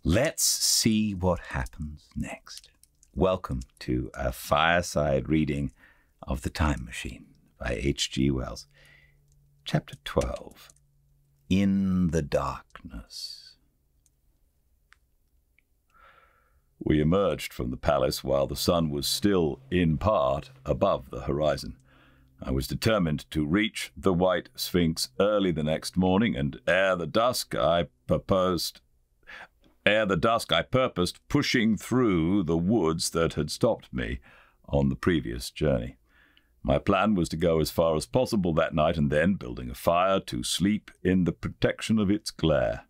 Let's see what happens next. Welcome to a fireside reading of The Time Machine by H.G. Wells. Chapter 12, In the Darkness. We emerged from the palace while the sun was still, in part, above the horizon. I was determined to reach the White Sphinx early the next morning, and ere the dusk I purposed pushing through the woods that had stopped me on the previous journey. My plan was to go as far as possible that night and then, building a fire, to sleep in the protection of its glare.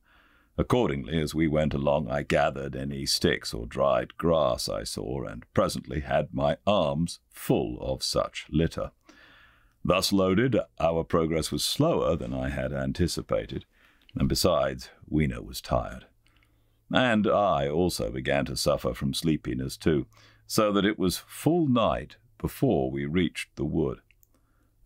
Accordingly, as we went along, I gathered any sticks or dried grass I saw, and presently had my arms full of such litter. Thus loaded, our progress was slower than I had anticipated, and besides, Weena was tired. And I also began to suffer from sleepiness too, so that it was full night before we reached the wood.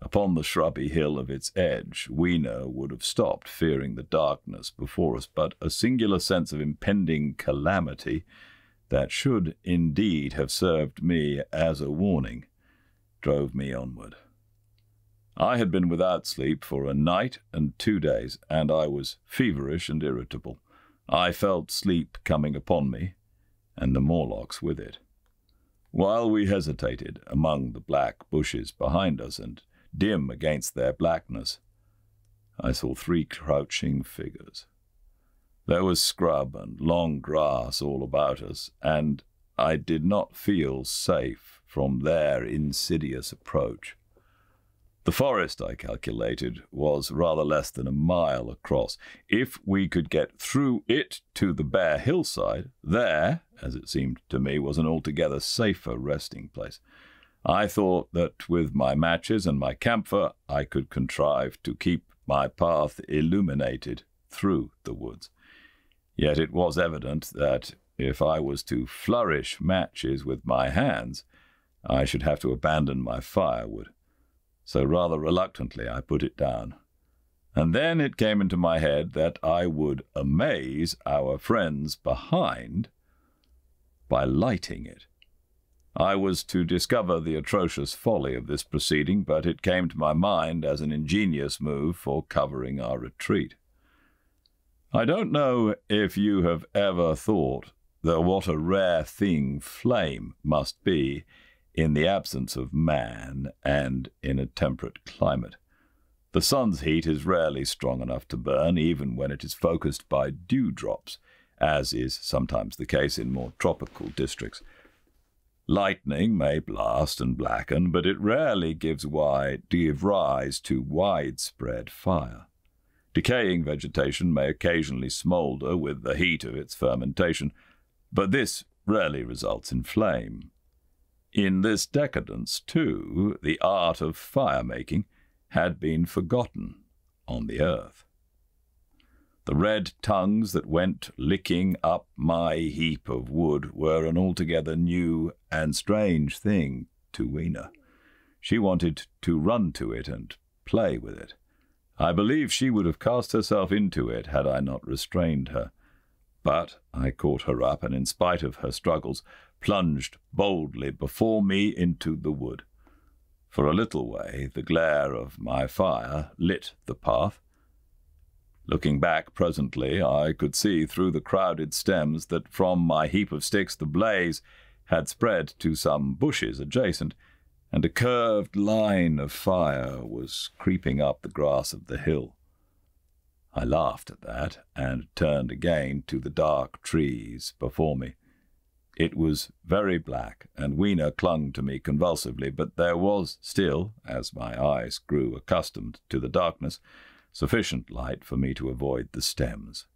Upon the shrubby hill of its edge, Weena would have stopped, fearing the darkness before us, but a singular sense of impending calamity that should indeed have served me as a warning drove me onward. I had been without sleep for a night and 2 days, and I was feverish and irritable. I felt sleep coming upon me, and the Morlocks with it. While we hesitated among the black bushes behind us, and dim against their blackness, I saw 3 crouching figures. There was scrub and long grass all about us, and I did not feel safe from their insidious approach. The forest, I calculated, was rather less than a mile across. If we could get through it to the bare hillside, there, as it seemed to me, was an altogether safer resting place. I thought that with my matches and my camphor, I could contrive to keep my path illuminated through the woods. Yet it was evident that if I was to flourish matches with my hands, I should have to abandon my firewood. So rather reluctantly I put it down. And then it came into my head that I would amaze our friends behind by lighting it. I was to discover the atrocious folly of this proceeding, but it came to my mind as an ingenious move for covering our retreat. I don't know if you have ever thought that what a rare thing flame must be in the absence of man and in a temperate climate. The sun's heat is rarely strong enough to burn, even when it is focused by dewdrops, as is sometimes the case in more tropical districts. Lightning may blast and blacken, but it rarely gives rise to widespread fire. Decaying vegetation may occasionally smoulder with the heat of its fermentation, but this rarely results in flame. In this decadence, too, the art of fire-making had been forgotten on the earth. The red tongues that went licking up my heap of wood were an altogether new and strange thing to Weena. She wanted to run to it and play with it. I believe she would have cast herself into it had I not restrained her. But I caught her up, and in spite of her struggles, plunged boldly before me into the wood. For a little way, the glare of my fire lit the path. Looking back presently, I could see through the crowded stems that from my heap of sticks the blaze had spread to some bushes adjacent, and a curved line of fire was creeping up the grass of the hill. I laughed at that, and turned again to the dark trees before me. It was very black, and Weena clung to me convulsively, but there was still, as my eyes grew accustomed to the darkness, sufficient light for me to avoid the stems.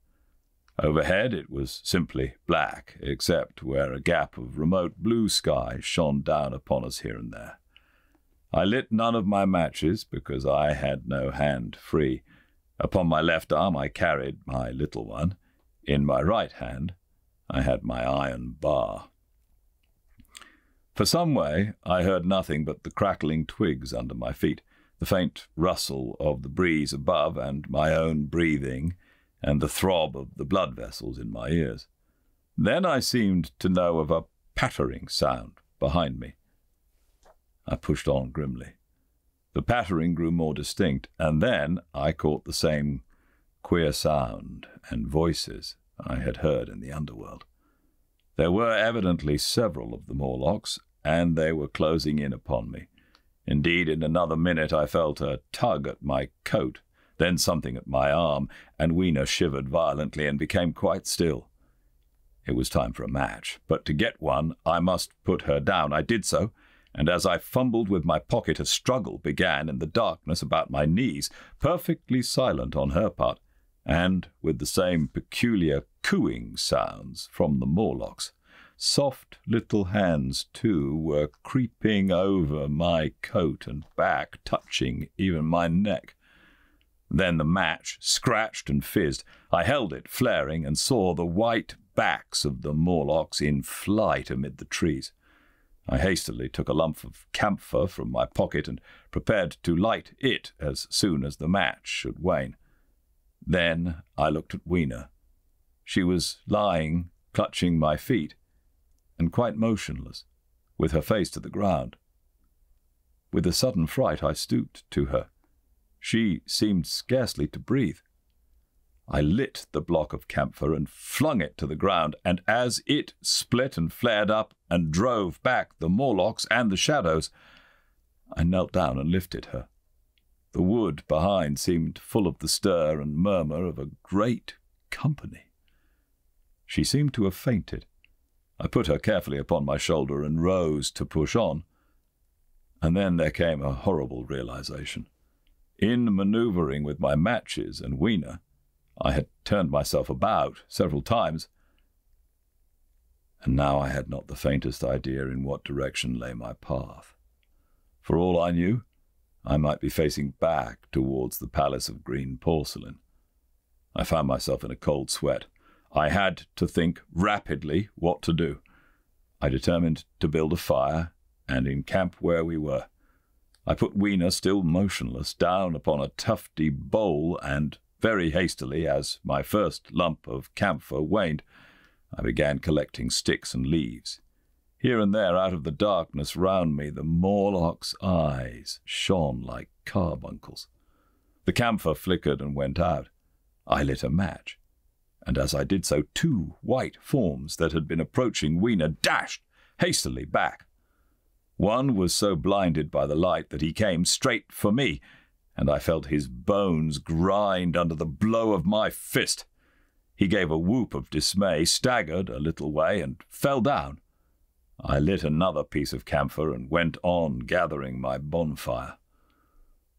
Overhead it was simply black, except where a gap of remote blue sky shone down upon us here and there. I lit none of my matches, because I had no hand free. Upon my left arm I carried my little one. In my right hand I had my iron bar. For some way I heard nothing but the crackling twigs under my feet, the faint rustle of the breeze above, and my own breathing, and the throb of the blood vessels in my ears. Then I seemed to know of a pattering sound behind me. I pushed on grimly. The pattering grew more distinct, and then I caught the same queer sound and voices I had heard in the underworld. There were evidently several of the Morlocks, and they were closing in upon me. Indeed, in another minute I felt a tug at my coat, then something at my arm, and Weena shivered violently and became quite still. It was time for a match, but to get one I must put her down. I did so, and as I fumbled with my pocket, a struggle began in the darkness about my knees, perfectly silent on her part, and with the same peculiar cooing sounds from the Morlocks. Soft little hands, too, were creeping over my coat and back, touching even my neck. Then the match scratched and fizzed. I held it, flaring, and saw the white backs of the Morlocks in flight amid the trees. I hastily took a lump of camphor from my pocket and prepared to light it as soon as the match should wane. Then I looked at Weena. She was lying, clutching my feet, and quite motionless, with her face to the ground. With a sudden fright I stooped to her. She seemed scarcely to breathe. I lit the block of camphor and flung it to the ground, and as it split and flared up and drove back the Morlocks and the shadows, I knelt down and lifted her. The wood behind seemed full of the stir and murmur of a great company. She seemed to have fainted. I put her carefully upon my shoulder and rose to push on. And then there came a horrible realization. In manoeuvring with my matches and Weena, I had turned myself about several times, and now I had not the faintest idea in what direction lay my path. For all I knew, I might be facing back towards the palace of green porcelain. I found myself in a cold sweat. I had to think rapidly what to do. I determined to build a fire and encamp where we were. I put Weena, still motionless, down upon a tufty bole, and very hastily, as my first lump of camphor waned, I began collecting sticks and leaves. Here and there, out of the darkness round me, the Morlock's eyes shone like carbuncles. The camphor flickered and went out. I lit a match, and as I did so, two white forms that had been approaching Weena dashed hastily back. One was so blinded by the light that he came straight for me, and I felt his bones grind under the blow of my fist. He gave a whoop of dismay, staggered a little way, and fell down. I lit another piece of camphor and went on gathering my bonfire.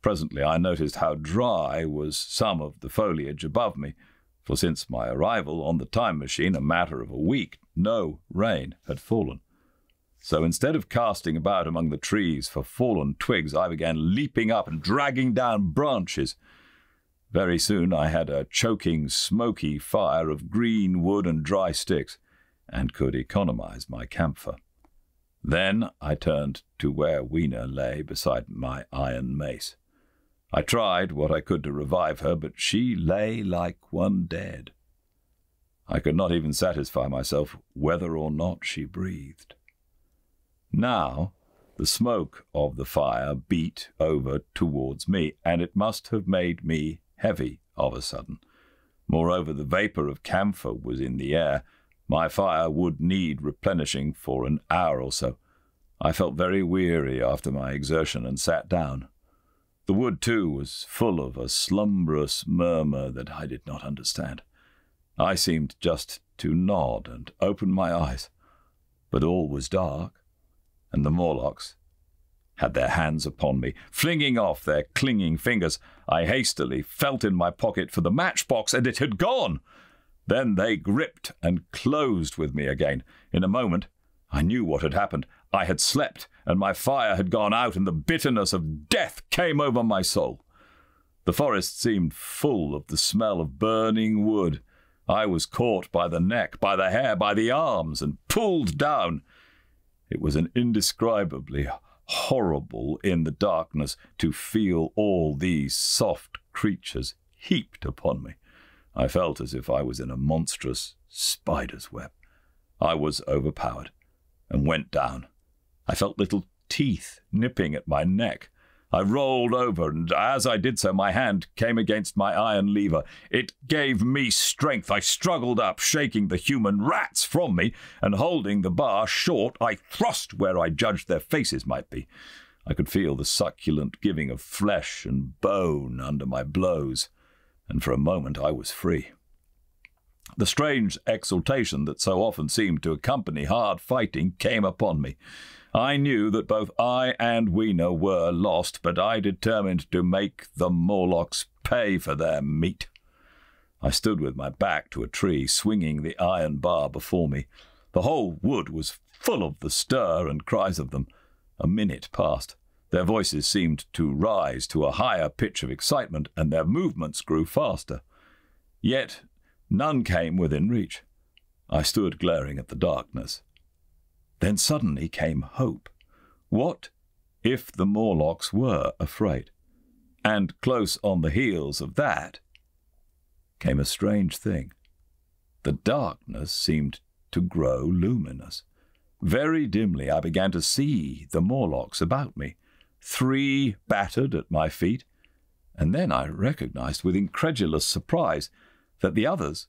Presently I noticed how dry was some of the foliage above me, for since my arrival on the time machine, a matter of a week, no rain had fallen. So instead of casting about among the trees for fallen twigs, I began leaping up and dragging down branches. Very soon I had a choking, smoky fire of green wood and dry sticks, and could economize my camphor. Then I turned to where Weena lay beside my iron mace. I tried what I could to revive her, but she lay like one dead. I could not even satisfy myself whether or not she breathed. Now the smoke of the fire beat over towards me, and it must have made me heavy of a sudden. Moreover, the vapour of camphor was in the air. My fire would need replenishing for an hour or so. I felt very weary after my exertion and sat down. The wood, too, was full of a slumberous murmur that I did not understand. I seemed just to nod and open my eyes, but all was dark, and the Morlocks had their hands upon me, flinging off their clinging fingers. I hastily felt in my pocket for the matchbox, and it had gone. Then they gripped and closed with me again. In a moment I knew what had happened. I had slept, and my fire had gone out, and the bitterness of death came over my soul. The forest seemed full of the smell of burning wood. I was caught by the neck, by the hair, by the arms, and pulled down. It was an indescribably horrible in the darkness to feel all these soft creatures heaped upon me. I felt as if I was in a monstrous spider's web. I was overpowered and went down. I felt little teeth nipping at my neck. I rolled over, and as I did so, my hand came against my iron lever. It gave me strength. I struggled up, shaking the human rats from me, and holding the bar short, I thrust where I judged their faces might be. I could feel the succulent giving of flesh and bone under my blows, and for a moment I was free. The strange exultation that so often seemed to accompany hard fighting came upon me. I knew that both I and Weena were lost, but I determined to make the Morlocks pay for their meat. I stood with my back to a tree, swinging the iron bar before me. The whole wood was full of the stir and cries of them. A minute passed. Their voices seemed to rise to a higher pitch of excitement, and their movements grew faster. Yet none came within reach. I stood glaring at the darkness. Then suddenly came hope. What if the Morlocks were afraid? And close on the heels of that came a strange thing. The darkness seemed to grow luminous. Very dimly I began to see the Morlocks about me. 3 battered at my feet, and then I recognized with incredulous surprise that the others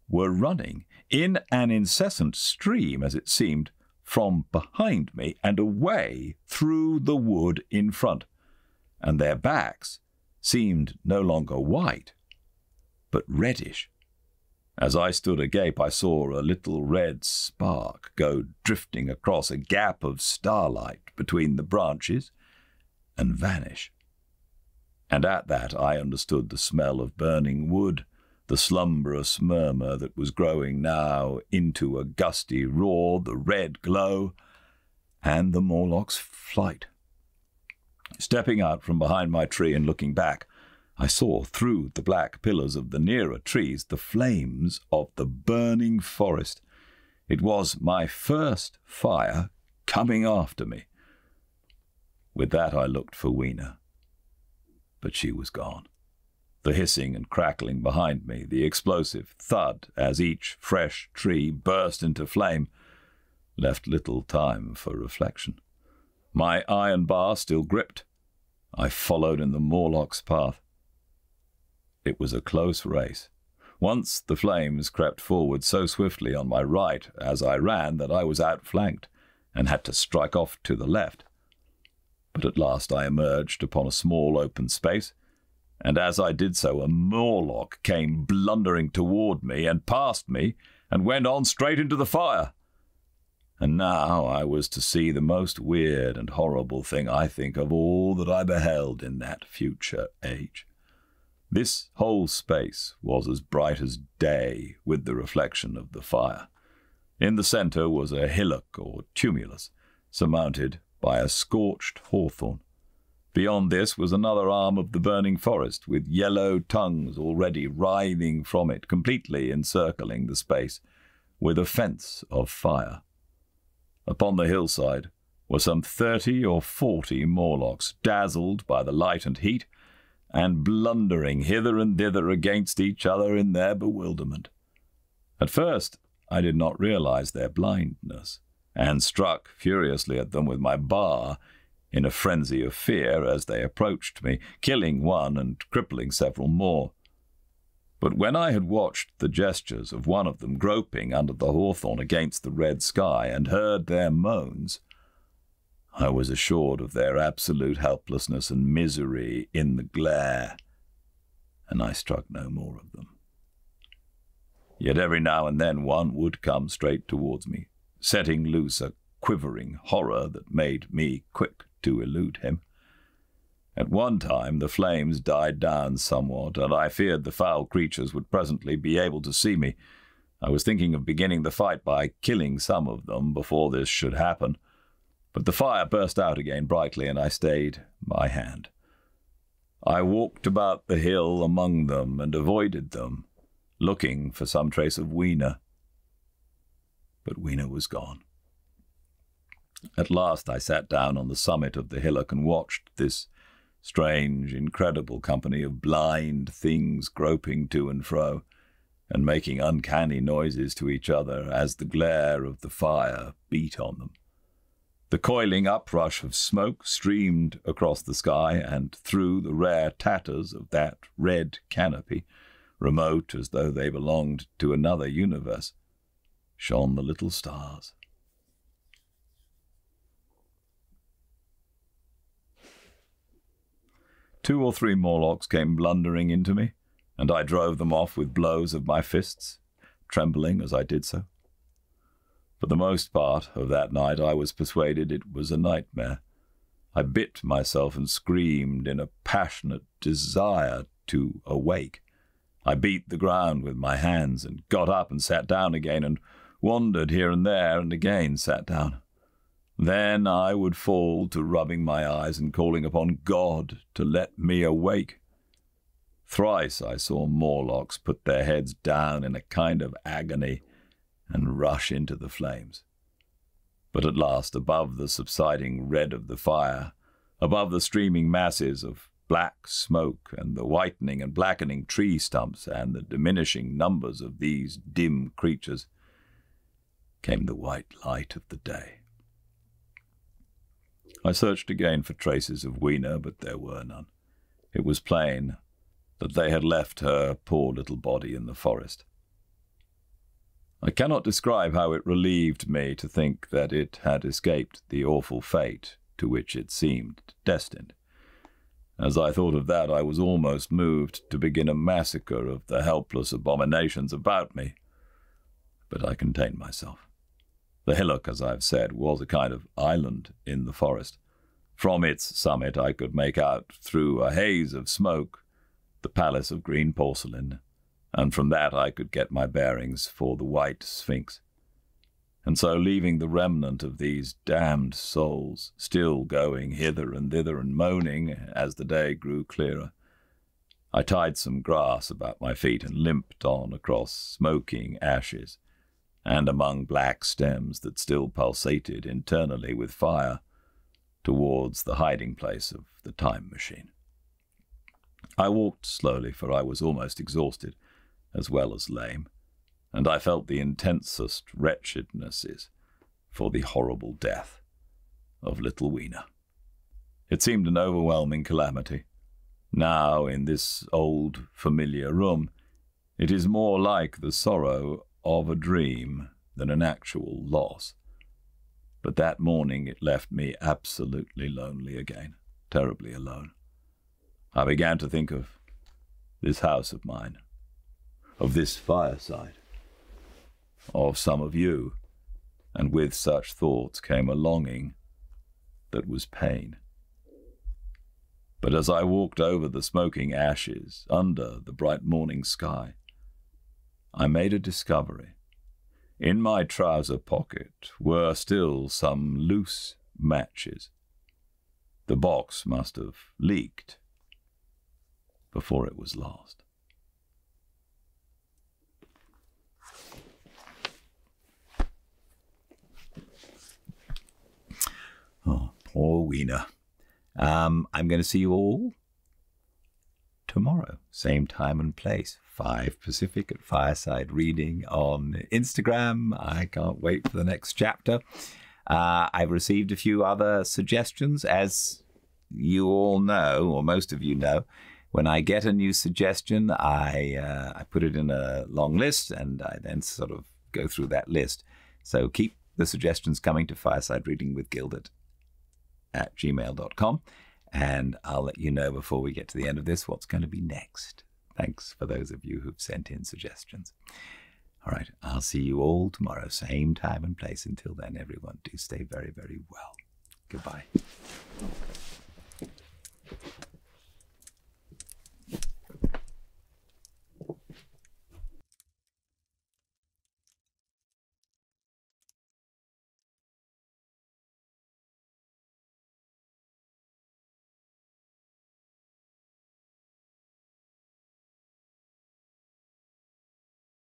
were running in an incessant stream, as it seemed, from behind me and away through the wood in front, and their backs seemed no longer white, but reddish. As I stood agape, I saw a little red spark go drifting across a gap of starlight between the branches and vanish. And at that I understood the smell of burning wood, the slumberous murmur that was growing now into a gusty roar, the red glow, and the Morlock's flight. Stepping out from behind my tree and looking back, I saw through the black pillars of the nearer trees the flames of the burning forest. It was my first fire coming after me. With that I looked for Weena, but she was gone. The hissing and crackling behind me, the explosive thud as each fresh tree burst into flame, left little time for reflection. My iron bar still gripped, I followed in the Morlock's path. It was a close race. Once the flames crept forward so swiftly on my right as I ran that I was outflanked and had to strike off to the left. But at last I emerged upon a small open space, and as I did so a Morlock came blundering toward me and past me and went on straight into the fire. And now I was to see the most weird and horrible thing, I think, of all that I beheld in that future age. This whole space was as bright as day with the reflection of the fire. In the centre was a hillock or tumulus, surmounted by a scorched hawthorn. Beyond this was another arm of the burning forest, with yellow tongues already writhing from it, completely encircling the space, with a fence of fire. Upon the hillside were some 30 or 40 Morlocks, dazzled by the light and heat, and blundering hither and thither against each other in their bewilderment. At first I did not realize their blindness, and struck furiously at them with my bar in a frenzy of fear as they approached me, killing one and crippling several more. But when I had watched the gestures of one of them groping under the hawthorn against the red sky and heard their moans, I was assured of their absolute helplessness and misery in the glare, and I struck no more of them. Yet every now and then one would come straight towards me, setting loose a quivering horror that made me quick to elude him. At one time the flames died down somewhat, and I feared the foul creatures would presently be able to see me. I was thinking of beginning the fight by killing some of them before this should happen, but the fire burst out again brightly, and I stayed my hand. I walked about the hill among them and avoided them, looking for some trace of Weena. But Weena was gone. At last I sat down on the summit of the hillock and watched this strange, incredible company of blind things groping to and fro. and making uncanny noises to each other as the glare of the fire beat on them. The coiling uprush of smoke streamed across the sky, and through the rare tatters of that red canopy, remote as though they belonged to another universe, shone the little stars. Two or three Morlocks came blundering into me, and I drove them off with blows of my fists, trembling as I did so. For the most part of that night I was persuaded it was a nightmare. I bit myself and screamed in a passionate desire to awake. I beat the ground with my hands and got up and sat down again and wandered here and there and again sat down. Then I would fall to rubbing my eyes and calling upon God to let me awake. Thrice I saw Morlocks put their heads down in a kind of agony and rush into the flames. But at last, above the subsiding red of the fire, above the streaming masses of black smoke and the whitening and blackening tree stumps and the diminishing numbers of these dim creatures, came the white light of the day. I searched again for traces of Weena, but there were none. It was plain that they had left her poor little body in the forest. I cannot describe how it relieved me to think that it had escaped the awful fate to which it seemed destined. As I thought of that, I was almost moved to begin a massacre of the helpless abominations about me. But I contained myself. The hillock, as I have said, was a kind of island in the forest. From its summit I could make out, through a haze of smoke, the palace of green porcelain, and from that I could get my bearings for the white Sphinx. And so, leaving the remnant of these damned souls still going hither and thither and moaning as the day grew clearer, I tied some grass about my feet and limped on across smoking ashes and among black stems that still pulsated internally with fire towards the hiding place of the time machine. I walked slowly, for I was almost exhausted, as well as lame, and I felt the intensest wretchednesses for the horrible death of little Weena. It seemed an overwhelming calamity. Now, in this old, familiar room, it is more like the sorrow of a dream than an actual loss. But that morning it left me absolutely lonely again, terribly alone. I began to think of this house of mine, of this fireside, of some of you, and with such thoughts came a longing that was pain. But as I walked over the smoking ashes, under the bright morning sky, I made a discovery. In my trouser pocket were still some loose matches. The box must have leaked before it was lost. Oh, poor Weena. I'm going to see you all tomorrow, same time and place, 5 Pacific at Fireside Reading on Instagram. I can't wait for the next chapter. I've received a few other suggestions. As you all know, or most of you know, when I get a new suggestion, I put it in a long list, and I then sort of go through that list. So keep the suggestions coming to Fireside Reading with Gildart at gmail.com, and I'll let you know before we get to the end of this what's going to be next. Thanks for those of you who've sent in suggestions. All right, I'll see you all tomorrow, same time and place. Until then, everyone, do stay very, very well. Goodbye.